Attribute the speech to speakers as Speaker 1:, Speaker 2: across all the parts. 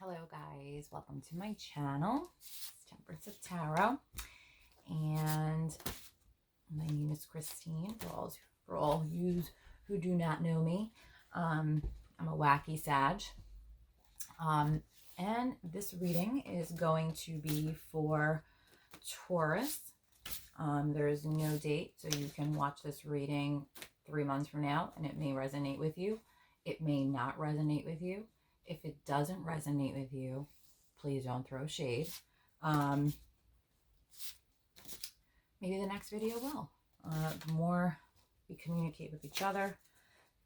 Speaker 1: Hello guys, welcome to my channel. It's Temperance of Tarot, and my name is Christine. For all you who do not know me, I'm a wacky Sag, and this reading is going to be for Taurus. There is no date, so you can watch this reading 3 months from now, and it may resonate with you. It may not resonate with you. If it doesn't resonate with you, please don't throw shade. Maybe the next video will. The more we communicate with each other,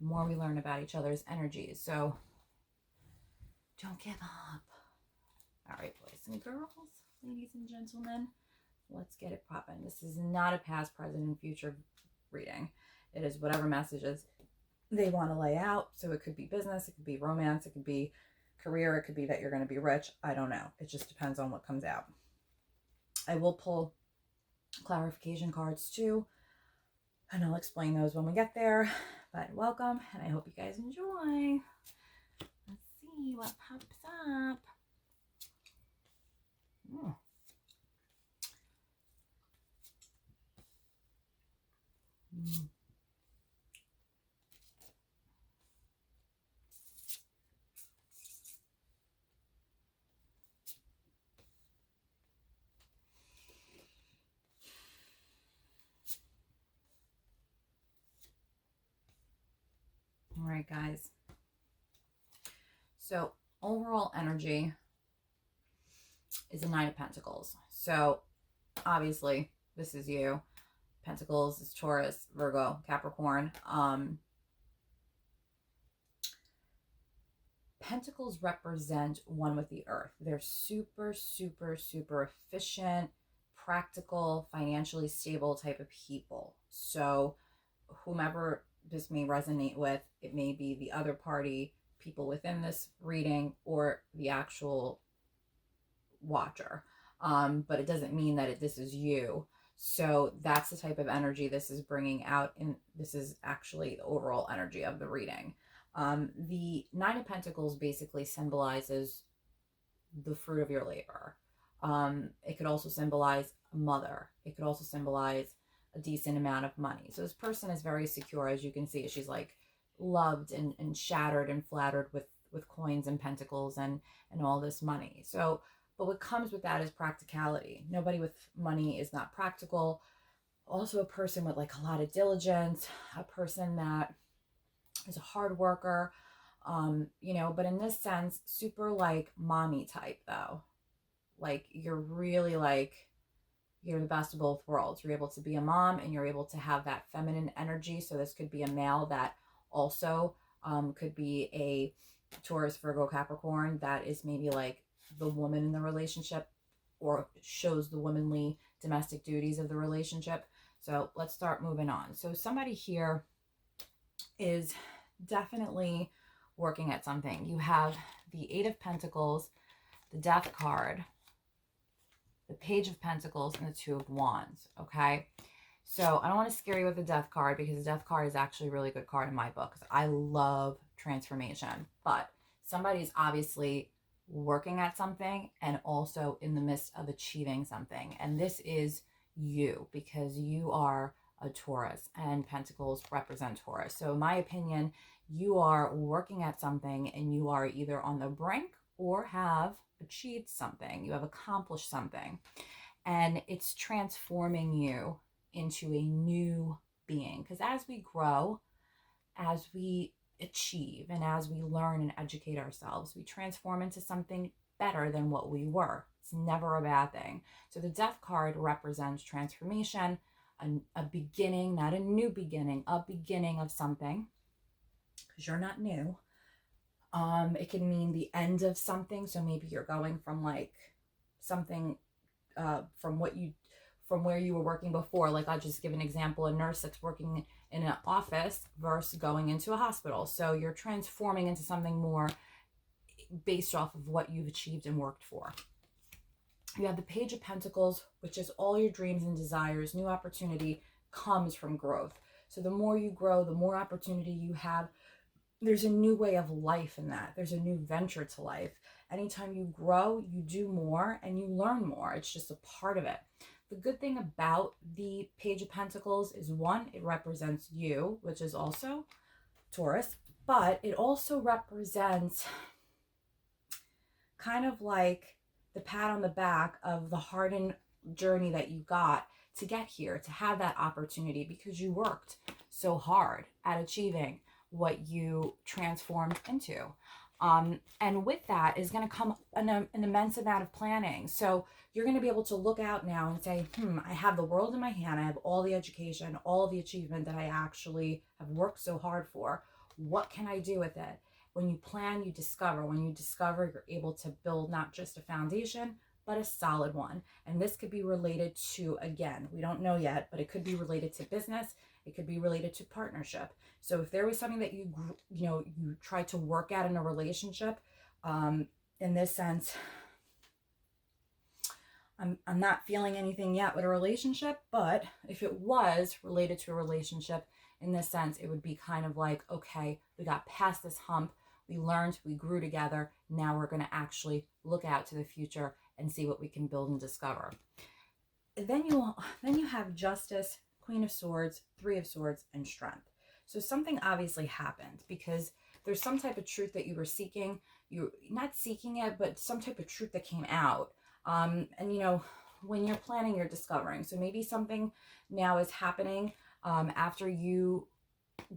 Speaker 1: the more we learn about each other's energies. So don't give up. All right, boys and girls, ladies and gentlemen, let's get it popping. This is not a past, present, and future reading. It is whatever messages they want to lay out. So it could be business, it could be romance, it could be career, it could be that you're going to be rich. I don't know. It just depends on what comes out. I will pull clarification cards too, and I'll explain those when we get there. But welcome, and I hope you guys enjoy. Let's see what pops up. All right, guys. So overall energy is a Nine of Pentacles. So obviously this is you. Pentacles is Taurus, Virgo, Capricorn. Pentacles represent one with the earth. They're super, super, super efficient, practical, financially stable type of people. So whomever this may resonate with, it may be the other party, people within this reading, or the actual watcher. But it doesn't mean that this is you. So that's the type of energy this is bringing out, and this is actually the overall energy of the reading. The Nine of Pentacles basically symbolizes the fruit of your labor. It could also symbolize a mother. It could also symbolize a decent amount of money. So this person is very secure, as you can see. She's like loved and shattered and flattered with coins and pentacles and all this money. So, but what comes with that is practicality. Nobody with money is not practical. Also a person with like a lot of diligence, a person that is a hard worker, you know, but in this sense, super like mommy type though. Like you're really like, you're the best of both worlds. You're able to be a mom and you're able to have that feminine energy. So this could be a male that also could be a Taurus, Virgo, Capricorn that is maybe like the woman in the relationship or shows the womanly domestic duties of the relationship. So let's start moving on. So somebody here is definitely working at something. You have the Eight of Pentacles, the Death card, the Page of Pentacles, and the Two of Wands, okay? So I don't want to scare you with the Death card because the Death card is actually a really good card in my book because I love transformation. But somebody's obviously working at something and also in the midst of achieving something. And this is you because you are a Taurus and Pentacles represent Taurus. So in my opinion, you are working at something and you are either on the brink or have achieved something. You have accomplished something. And it's transforming you into a new being. Because as we grow, as we achieve, and as we learn and educate ourselves, we transform into something better than what we were. It's never a bad thing. So the Death card represents transformation, a beginning, not a new beginning, a beginning of something, because you're not new. It can mean the end of something. So maybe you're going from like something from where you were working before. Like I'll just give an example, a nurse that's working in an office versus going into a hospital. So you're transforming into something more based off of what you've achieved and worked for. You have the Page of Pentacles, which is all your dreams and desires. New opportunity comes from growth. So the more you grow, the more opportunity you have there's a new way of life in that. There's a new venture to life. Anytime you grow, you do more and you learn more. It's just a part of it. The good thing about the Page of Pentacles is, one, it represents you, which is also Taurus, but it also represents kind of like the pat on the back of the hardened journey that you got to get here, to have that opportunity, because you worked so hard at achieving what you transformed into. And with that is going to come an immense amount of planning. So you're going to be able to look out now and say, I have the world in my hand. I have all the education, all the achievement that I actually have worked so hard for. What can I do with it? When you plan, you discover. When you discover, you're able to build not just a foundation, but a solid one. And this could be related to, again, we don't know yet, but it could be related to business. It could be related to partnership. So if there was something that you tried to work out in a relationship, in this sense, I'm not feeling anything yet with a relationship, but if it was related to a relationship in this sense, it would be kind of like, okay, we got past this hump, we learned, we grew together, now we're going to actually look out to the future and see what we can build and discover. Then you have Justice, Queen of Swords, Three of Swords, and Strength. So something obviously happened, because there's some type of truth that you were seeking. You're not seeking it, but some type of truth that came out. And when you're planning, you're discovering. So maybe something now is happening after you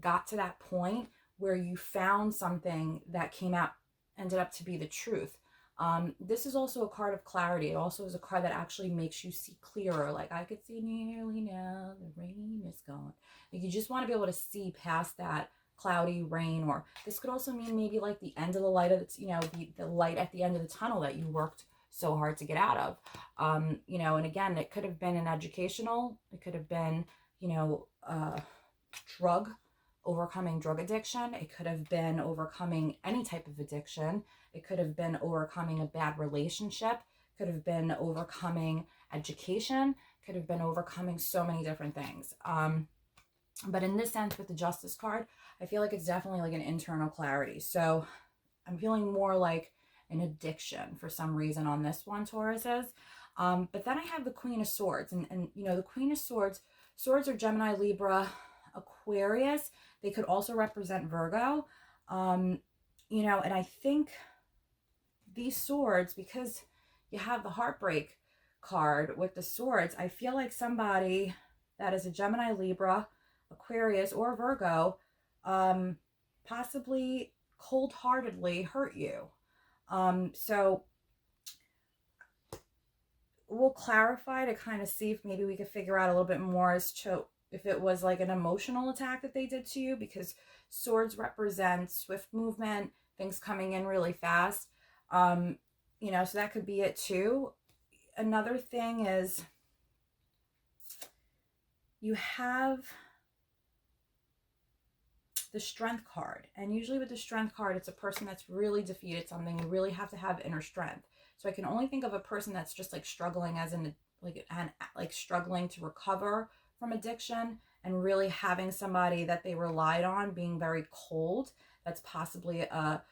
Speaker 1: got to that point where you found something that came out, ended up to be the truth. This is also a card of clarity. It also is a card that actually makes you see clearer. Like, I could see nearly now, the rain is gone. Like, you just want to be able to see past that cloudy rain. Or this could also mean maybe like the end of the light of the light at the end of the tunnel that you worked so hard to get out of. And again, it could have been an educational, it could have been, overcoming drug addiction. It could have been overcoming any type of addiction. It could have been overcoming a bad relationship. Could have been overcoming education. Could have been overcoming so many different things. But in this sense, with the Justice card, I feel like it's definitely like an internal clarity. So I'm feeling more like an addiction for some reason on this one, Tauruses. But then I have the Queen of Swords. And the Queen of Swords are Gemini, Libra, Aquarius. They could also represent Virgo. And I think these swords, because you have the Heartbreak card with the swords, I feel like somebody that is a Gemini, Libra, Aquarius, or Virgo possibly cold-heartedly hurt you. So we'll clarify to kind of see if maybe we could figure out a little bit more as to if it was like an emotional attack that they did to you, because swords represent swift movement, things coming in really fast. So that could be it too. Another thing is you have the Strength card. And usually with the Strength card, it's a person that's really defeated something. You really have to have inner strength. So I can only think of a person that's just like struggling struggling to recover from addiction, and really having somebody that they relied on being very cold. That's possibly a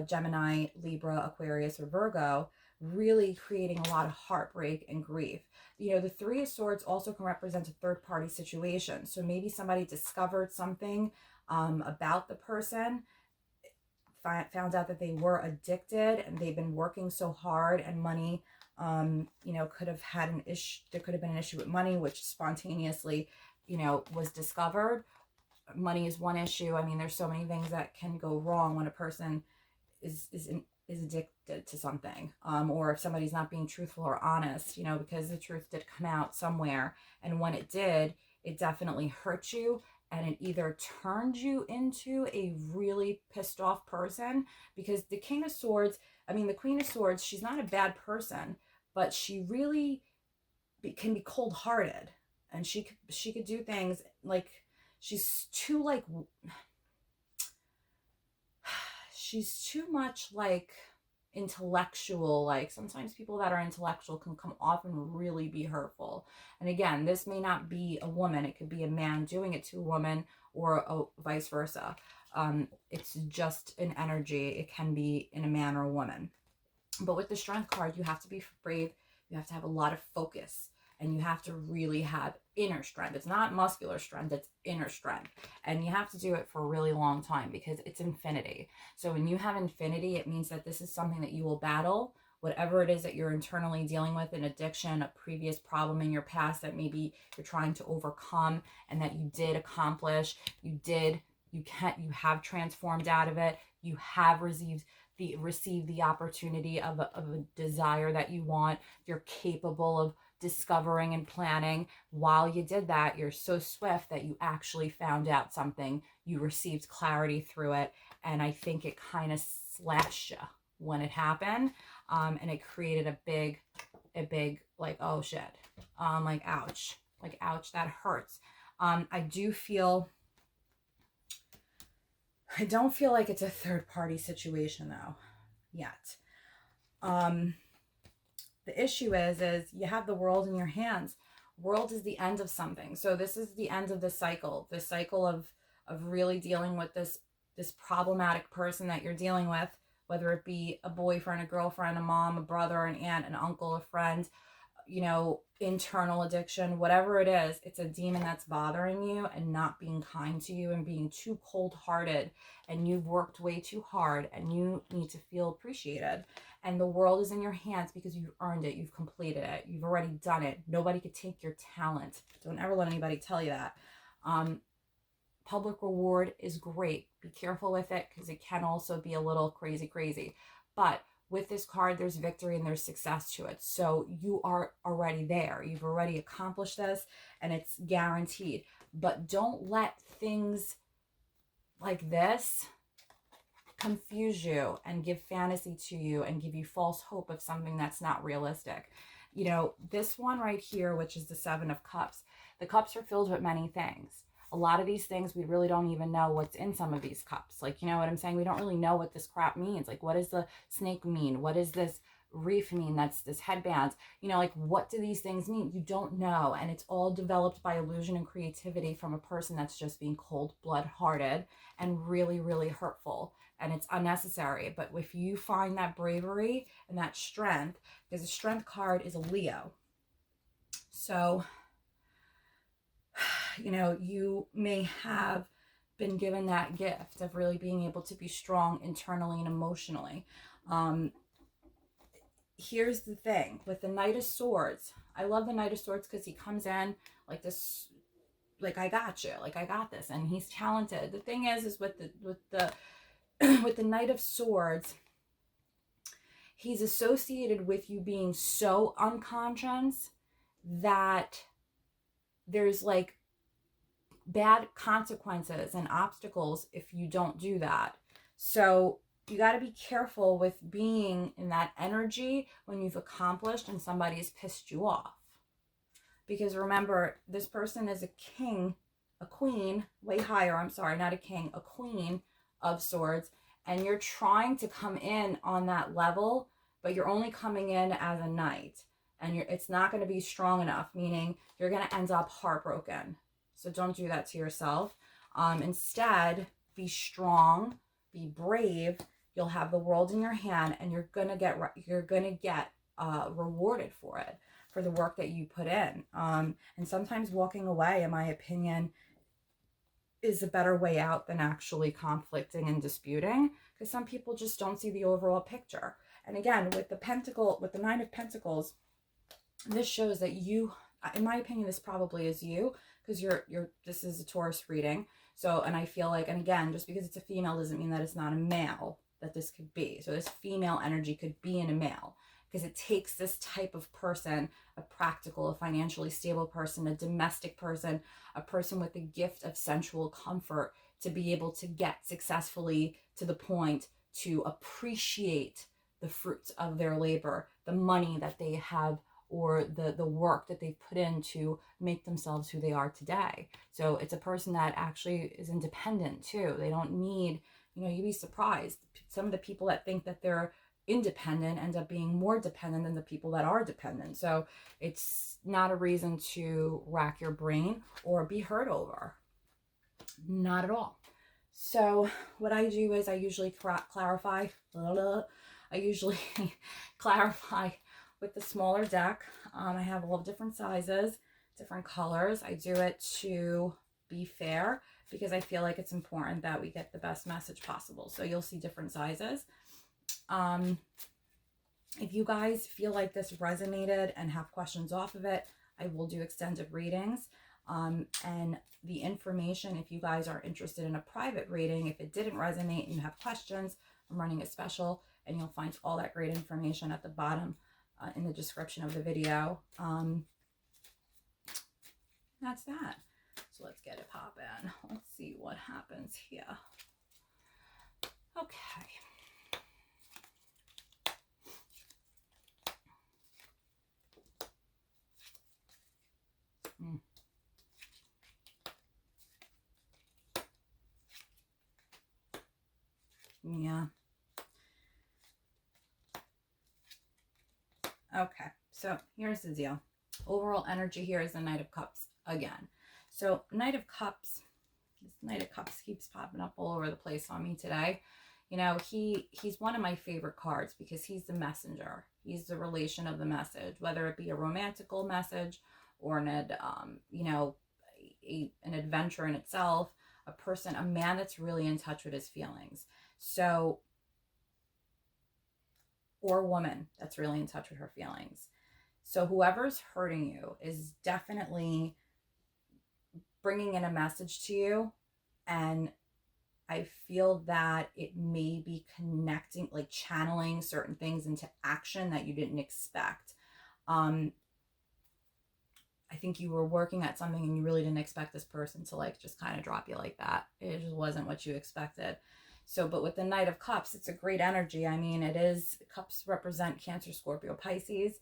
Speaker 1: Gemini, Libra, Aquarius, or Virgo, really creating a lot of heartbreak and grief. The Three of Swords also can represent a third-party situation. So maybe somebody discovered something about the person, found out that they were addicted and they've been working so hard, and money, could have had an issue. There could have been an issue with money, which spontaneously, was discovered. Money is one issue. I mean, there's so many things that can go wrong when a person is addicted to something, or if somebody's not being truthful or honest, because the truth did come out somewhere, and when it did, it definitely hurt you. And it either turned you into a really pissed off person, because the King of Swords, the Queen of Swords, she's not a bad person, but she really can be cold-hearted. And she could do things like, she's too much like intellectual, like sometimes people that are intellectual can come off and really be hurtful. And again, this may not be a woman, it could be a man doing it to a woman, or vice versa. It's just an energy. It can be in a man or a woman. But with the strength card, you have to be brave. You have to have a lot of focus, and you have to really have inner strength. It's not muscular strength, it's inner strength. And you have to do it for a really long time because it's infinity. So when you have infinity, it means that this is something that you will battle. Whatever it is that you're internally dealing with, an addiction, a previous problem in your past that maybe you're trying to overcome and that you did accomplish, you have transformed out of it, you have received the opportunity of a desire that you want. You're capable of discovering and planning. While you did that, you're so swift that you actually found out something. You received clarity through it. And I think it kind of slashed you when it happened. And it created a big, like, oh shit. Like, ouch. Like, ouch, that hurts. I don't feel like it's a third party situation though, yet. The issue is you have the world in your hands. World is the end of something. So this is the end of the cycle of really dealing with this problematic person that you're dealing with, whether it be a boyfriend, a girlfriend, a mom, a brother, an aunt, an uncle, a friend, internal addiction, whatever it is, it's a demon that's bothering you and not being kind to you and being too cold-hearted, and you've worked way too hard and you need to feel appreciated. And the world is in your hands because you've earned it, you've completed it, you've already done it. Nobody could take your talent. Don't ever let anybody tell you that. Public reward is great. Be careful with it because it can also be a little crazy. But with this card, there's victory and there's success to it. So you are already there. You've already accomplished this and it's guaranteed. But don't let things like this confuse you and give fantasy to you and give you false hope of something that's not realistic. This one right here, which is the 7 of Cups, the cups are filled with many things. A lot of these things, we really don't even know what's in some of these cups. Like, you know what I'm saying? We don't really know what this crap means. Like, what does the snake mean? What does this reef mean? That's this headband. Like, what do these things mean? You don't know. And it's all developed by illusion and creativity from a person that's just being cold-blood-hearted and really, really hurtful. And it's unnecessary. But if you find that bravery and that strength, because the strength card is a Leo. So, you may have been given that gift of really being able to be strong internally and emotionally. Here's the thing with the Knight of Swords. I love the Knight of Swords because he comes in like this, like, I got you, like, I got this, and he's talented. The thing is with the with the Knight of Swords, he's associated with you being so unconscious that there's like bad consequences and obstacles if you don't do that. So you got to be careful with being in that energy when you've accomplished and somebody's pissed you off. Because remember, this person is a queen, way higher, I'm sorry, not a king, a queen of swords. And you're trying to come in on that level, but you're only coming in as a knight. And it's not going to be strong enough, meaning you're going to end up heartbroken. So don't do that to yourself. Instead, be strong, be brave. You'll have the world in your hand, and you're gonna get rewarded for it, for the work that you put in. And sometimes walking away, in my opinion, is a better way out than actually conflicting and disputing, because some people just don't see the overall picture. And again, with the 9 of Pentacles, this shows that you, in my opinion, this probably is you, because this is a Taurus reading. So, and I feel like, and again, just because it's a female doesn't mean that it's not a male that this could be. So this female energy could be in a male, because it takes this type of person, a practical, a financially stable person, a domestic person, a person with the gift of sensual comfort, to be able to get successfully to the point to appreciate the fruits of their labor, the money that they have, or the work that they've put in to make themselves who they are today. So it's a person that actually is independent too. They don't need, you'd be surprised. Some of the people that think that they're independent end up being more dependent than the people that are dependent. So it's not a reason to rack your brain or be hurt over. Not at all. So what I do is I usually clarify. I usually clarify with the smaller deck. I have all different sizes, different colors. I do it to be fair because I feel like it's important that we get the best message possible. So you'll see different sizes. If you guys feel like this resonated and have questions off of it, I will do extended readings. And the information, if you guys are interested in a private reading, if it didn't resonate and you have questions, I'm running a special, and you'll find all that great information at the bottom in the description of the video. That's that. So let's get it poppin'. Let's see what happens here. Okay. Yeah. Okay, so here's the deal. Overall energy here is the Knight of Cups again. So Knight of Cups, this Knight of Cups keeps popping up all over the place on me today. You know, he's one of my favorite cards because he's the messenger. He's the relation of the message, whether it be a romantical message or an adventure in itself, a man that's really in touch with his feelings. So, or a woman that's really in touch with her feelings. So whoever's hurting you is definitely bringing in a message to you. And I feel that it may be connecting, like channeling certain things into action that you didn't expect. I think you were working at something and you really didn't expect this person to like just kind of drop you like that. It just wasn't what you expected. So, but with the Knight of Cups, it's a great energy. I mean, cups represent Cancer, Scorpio, Pisces,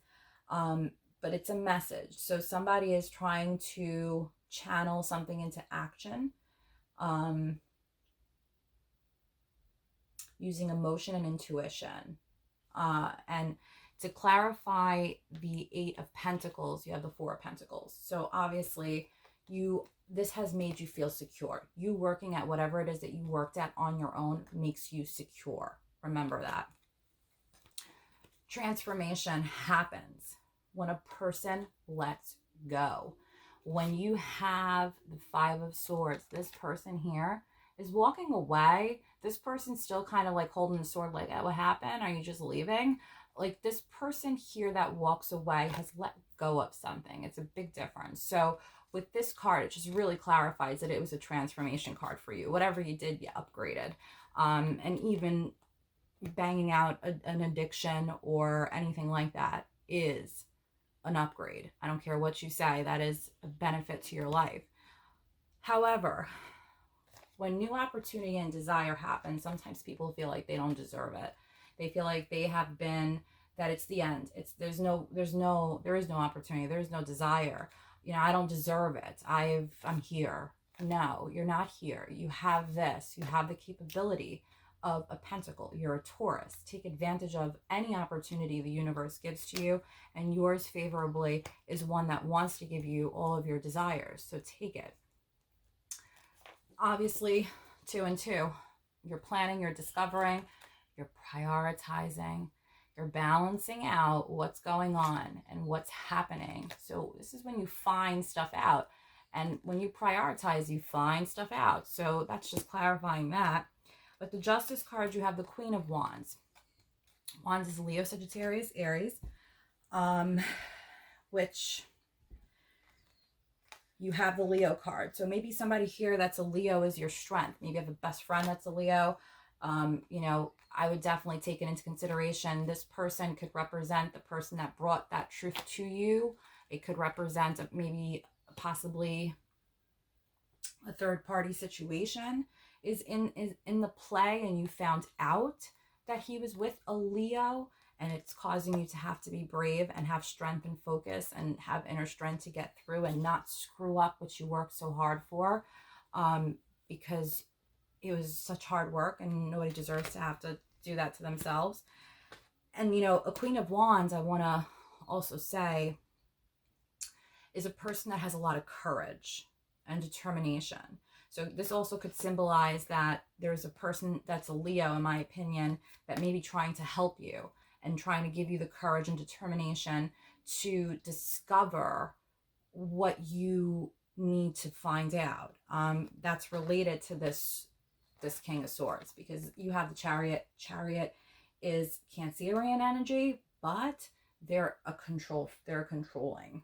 Speaker 1: but it's a message. So somebody is trying to channel something into action, using emotion and intuition. And to clarify the Eight of Pentacles, you have the Four of Pentacles. So obviously this has made you feel secure. You working at whatever it is that you worked at on your own makes you secure. Remember that. Transformation happens when a person lets go. When you have the Five of Swords, this person here is walking away. This person's still kind of like holding the sword like, what happened? Are you just leaving? Like this person here that walks away has let go of something. It's a big difference. So with this card, it just really clarifies that it was a transformation card for you. Whatever you did, you upgraded. And even banging out an addiction or anything like that is an upgrade. I don't care what you say, that is a benefit to your life. However, when new opportunity and desire happen, sometimes people feel like they don't deserve it. They feel like that it's the end. There is no opportunity. There is no desire. You know, I don't deserve it. I'm here. No, you're not here. You have this. You have the capability of a pentacle. You're a Taurus. Take advantage of any opportunity the universe gives to you, and yours favorably is one that wants to give you all of your desires. So take it. Obviously, 2 and 2. You're planning, you're discovering, you're prioritizing, you're balancing out what's going on and what's happening. So this is when you find stuff out. And when you prioritize, you find stuff out. So that's just clarifying that. But the Justice card, you have the Queen of Wands. Wands is Leo, Sagittarius, Aries, which you have the Leo card. So maybe somebody here that's a Leo is your strength. Maybe you have a best friend that's a Leo. I would definitely take it into consideration. This person could represent the person that brought that truth to you. It could represent possibly a third party situation is in the play, and you found out that he was with a Leo, and it's causing you to have to be brave and have strength and focus and have inner strength to get through and not screw up what you worked so hard for, because it was such hard work and nobody deserves to have to do that to themselves. And, you know, a Queen of Wands, I want to also say, is a person that has a lot of courage and determination. So this also could symbolize that there's a person that's a Leo, in my opinion, that may be trying to help you and trying to give you the courage and determination to discover what you need to find out. That's related to this King of Swords, because you have the Chariot. Chariot is Cancerian energy, but they're controlling.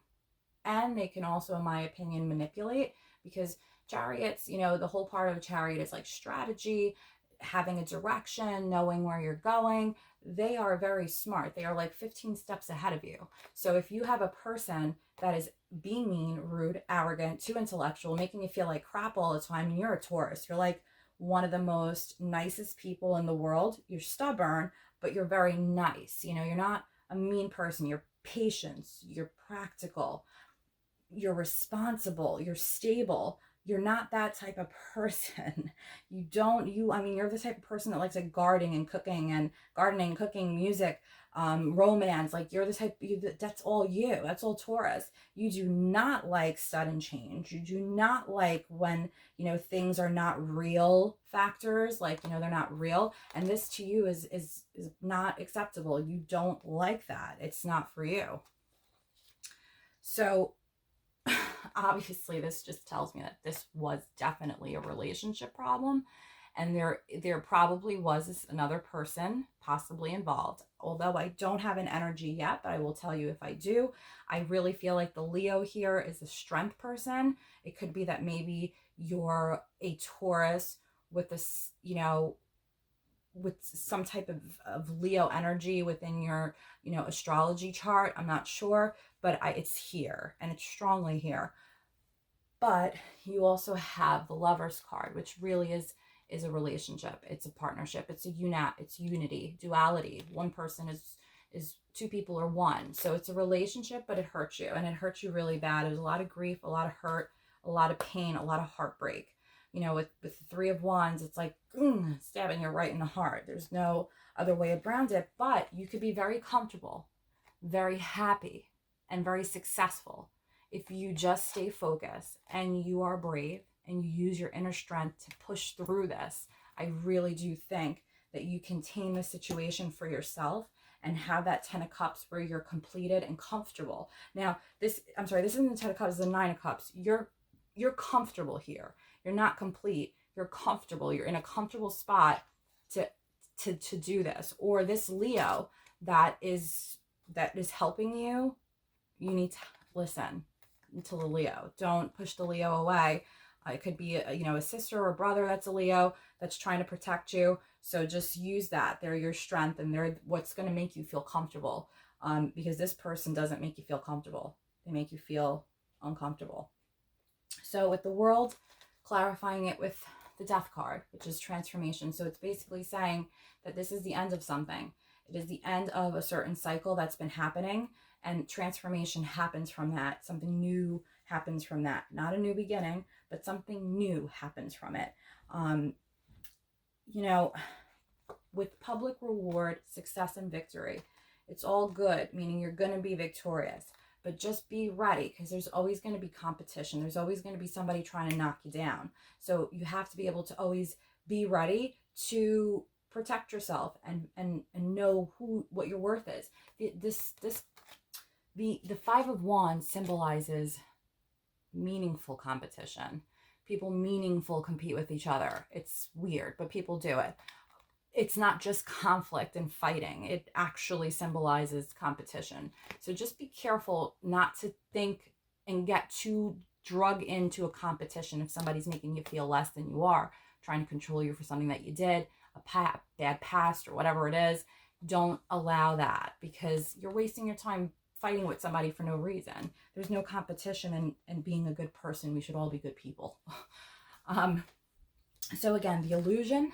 Speaker 1: And they can also, in my opinion, manipulate, because chariots, you know, the whole part of a chariot is like strategy, having a direction, knowing where you're going. They are very smart. They are like 15 steps ahead of you. So if you have a person that is being mean, rude, arrogant, too intellectual, making you feel like crap all the time, and you're a Taurus, you're like one of the most nicest people in the world. You're stubborn, but you're very nice. You know, you're not a mean person. You're patient, you're practical, you're responsible, you're stable. You're not that type of person. I mean, you're the type of person that likes like gardening, cooking, music, romance. Like you're the type, that's all you. That's all Taurus. You do not like sudden change. You do not like when, you know, things are not real factors, like, you know, they're not real. And this to you is not acceptable. You don't like that. It's not for you. So obviously this just tells me that this was definitely a relationship problem, and there probably was another person possibly involved. Although I don't have an energy yet, but I will tell you if I do. I really feel like the Leo here is a strength person. It could be that maybe you're a Taurus with this, you know, with some type of Leo energy within your, you know, astrology chart. I'm not sure, but it's here, and it's strongly here. But you also have the Lover's card, which really is a relationship. It's a partnership. It's it's unity, duality. One person is two people or one. So it's a relationship, but it hurts you, and it hurts you really bad. There's a lot of grief, a lot of hurt, a lot of pain, a lot of heartbreak. You know, with the Three of Wands, it's like stabbing you right in the heart. There's no other way around it. But you could be very comfortable, very happy, and very successful if you just stay focused and you are brave and you use your inner strength to push through this. I really do think that you can tame the situation for yourself and have that 10 of Cups where you're completed and comfortable. Now, this isn't the 10 of Cups, it's the 9 of Cups. You're comfortable here. You're not complete. You're comfortable. You're in a comfortable spot to do this. Or this Leo that is helping you, you need to listen to the Leo. Don't push the Leo away. It could be a sister or brother that's a Leo that's trying to protect you. So just use that. They're your strength, and they're what's going to make you feel comfortable. Because this person doesn't make you feel comfortable. They make you feel uncomfortable. So with the World, clarifying it with the Death card, which is transformation. So it's basically saying that this is the end of something. It is the end of a certain cycle that's been happening, and transformation happens from that. Something new happens from that. Not a new beginning, but something new happens from it. With public reward, success, and victory, it's all good, meaning you're going to be victorious. But just be ready, because there's always going to be competition. There's always going to be somebody trying to knock you down. So you have to be able to always be ready to protect yourself and know what your worth is. The Five of Wands symbolizes meaningful competition. People meaningful compete with each other. It's weird, but people do it. It's not just conflict and fighting. It actually symbolizes competition. So just be careful not to think and get too drug into a competition if somebody's making you feel less than you are, trying to control you for something that you did, a bad past or whatever it is. Don't allow that, because you're wasting your time fighting with somebody for no reason. There's no competition in being a good person. We should all be good people. So again, the illusion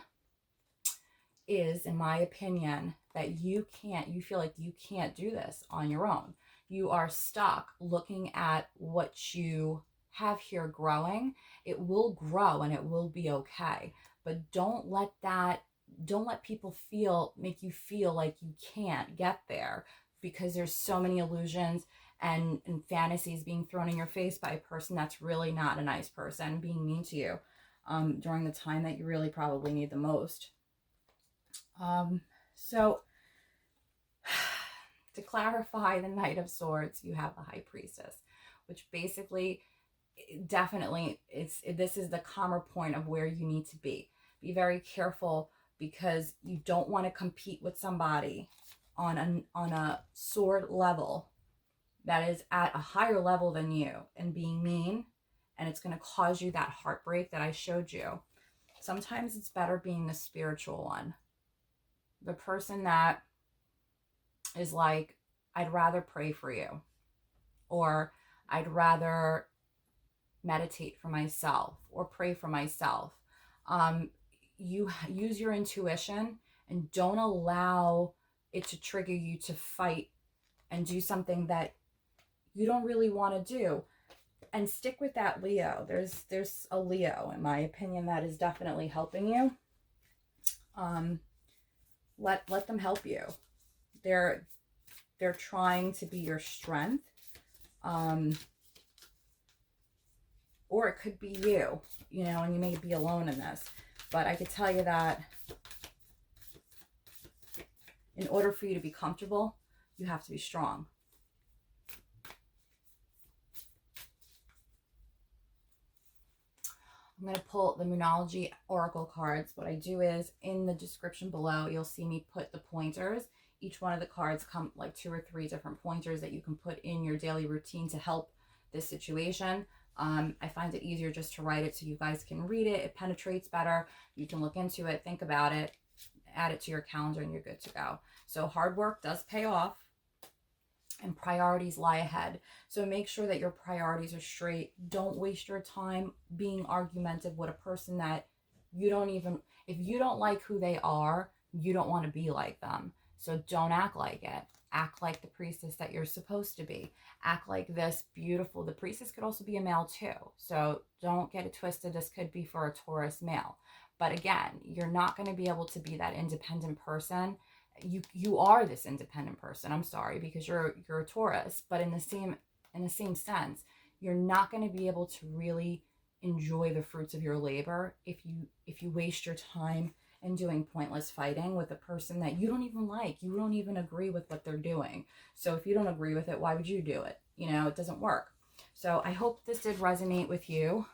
Speaker 1: is, in my opinion, that you feel like you can't do this on your own. You are stuck looking at what you have here growing. It will grow and it will be okay, but don't let that don't let people make you feel like you can't get there, because there's so many illusions and fantasies being thrown in your face by a person that's really not a nice person, being mean to you during the time that you really probably need the most. So to clarify the Knight of Swords, you have the High Priestess, which basically, definitely, this is the calmer point of where you need to be. Be very careful, because you don't want to compete with somebody on a sword level that is at a higher level than you and being mean, and it's going to cause you that heartbreak that I showed you. Sometimes it's better being the spiritual one, the person that is like, I'd rather pray for you, or I'd rather meditate for myself or pray for myself. You use your intuition and don't allow it to trigger you to fight and do something that you don't really want to do. And stick with that Leo. There's a Leo, in my opinion, that is definitely helping you. Let them help you. They're trying to be your strength. Or it could be you, and you may be alone in this. But I could tell you that in order for you to be comfortable, you have to be strong. I'm going to pull the Moonology Oracle cards. What I do is, in the description below, you'll see me put the pointers. Each one of the cards come like 2 or 3 different pointers that you can put in your daily routine to help this situation. I find it easier just to write it so you guys can read it. It penetrates better. You can look into it, think about it, add it to your calendar, and you're good to go. So hard work does pay off, and priorities lie ahead. So make sure that your priorities are straight. Don't waste your time being argumentative with a person that you don't even, if you don't like who they are, you don't want to be like them. So don't act like it. Act like the priestess that you're supposed to be. Act like this beautiful. The priestess could also be a male too. So don't get it twisted. This could be for a Taurus male. But again, you're not going to be able to be that independent person. You are this independent person. I'm sorry, because you're a Taurus. But in the same sense, you're not going to be able to really enjoy the fruits of your labor if you waste your time and doing pointless fighting with a person that you don't even like. You don't even agree with what they're doing. So if you don't agree with it, why would you do it? It doesn't work. So I hope this did resonate with you.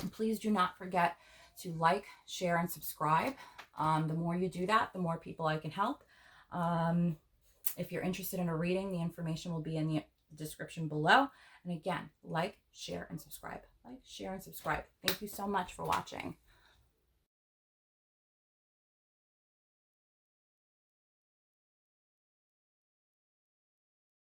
Speaker 1: And please do not forget to like, share, and subscribe. The more you do that, the more people I can help. If you're interested in a reading, the information will be in the description below. And again, like, share, and subscribe. Like, share, and subscribe. Thank you so much for watching.